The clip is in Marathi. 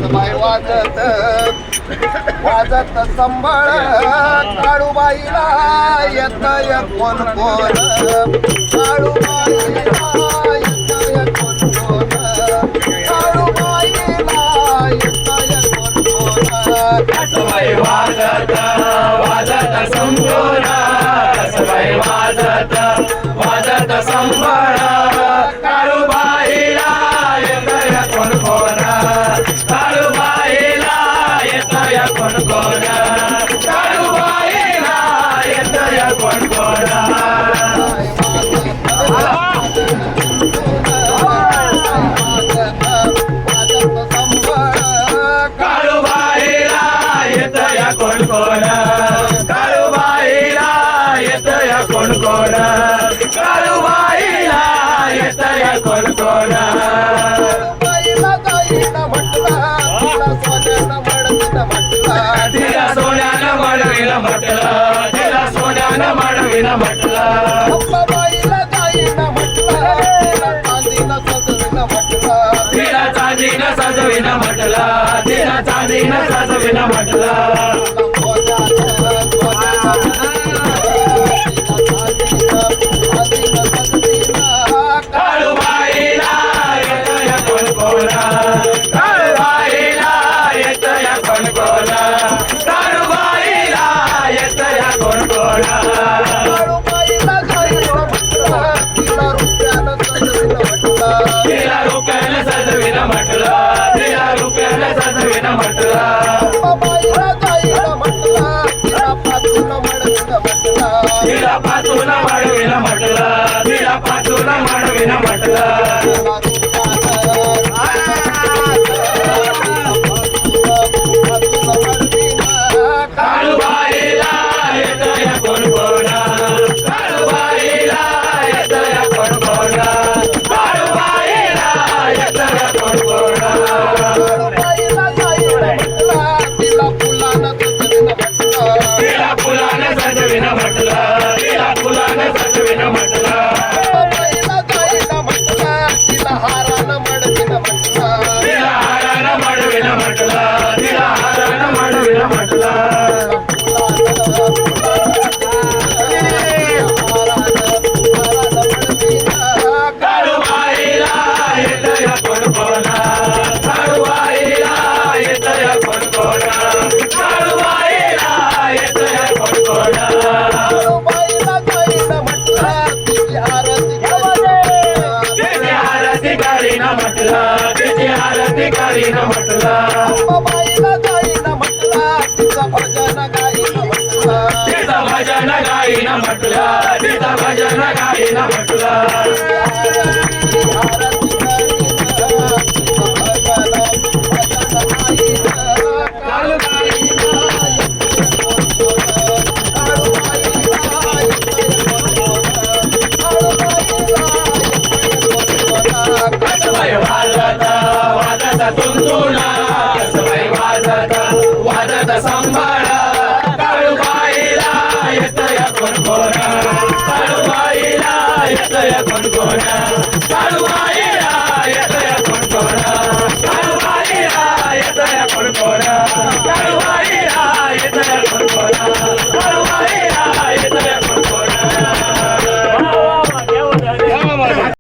बाई वाजत वाजत संबळ काळूबाईला येतय कोण कोण काळूबाईला येतय कोण कोण काळूबाईला येतय कोण कोण कसबाई वाजत वाजत संबळ कसबाई वाजत वाजत संबळ काळूबाईला येतय कोण कोण काळूबाईला येतय कोण कोण काळूबाईला येतय कोण कोण काळूबाईला येतय कोण कोण काळूबाईला येतय कोण कोण काळूबाईला येतय कोण कोण तिला सोन्यानं मडविलं म्हटलं तिला सोन्यानं मडविलं म्हटलं तिला चांदीनं सजविलं म्हटलं तिला चांदीनं सजविलं म्हटलं काळूबाईला येतय कोण कोण काळूबाईला येतय कोण कोण काळूबाईला येतय कोण कोण तिला रुपयानं सजविलं म्हटलं तिला रुपयानं सजविलं म्हटलं तिला पाचून वाढविलं म्हटलं तिला पाचून वाढविलं म्हटलं काळूबाईला येतय कोण कोण काळूबाईला येतय कोण कोण काळूबाईला येतय कोण कोण तिला फुलानं सजविलं म्हटलं तिला फुलानं सजविलं म्हटलं तिला हारानं मडविलं म्हटलं तिला हारानं मडविलं म्हटलं काळूबाईला येतय कोण कोण काळूबाईला येतय कोण कोण काळूबाईला येतय कोण कोण तिची आरती करीनं म्हटलं तिची आरती करीनं म्हटलं तिचं भजन गाईनं म्हटलं तिचं भजन गाईनं म्हटलं कसबाई वाजत वाजत तुंतुणा कसबाई वाजत वाजत संबळ काळूबाईला येतय कोण कोण काळूबाईला येतय कोण कोण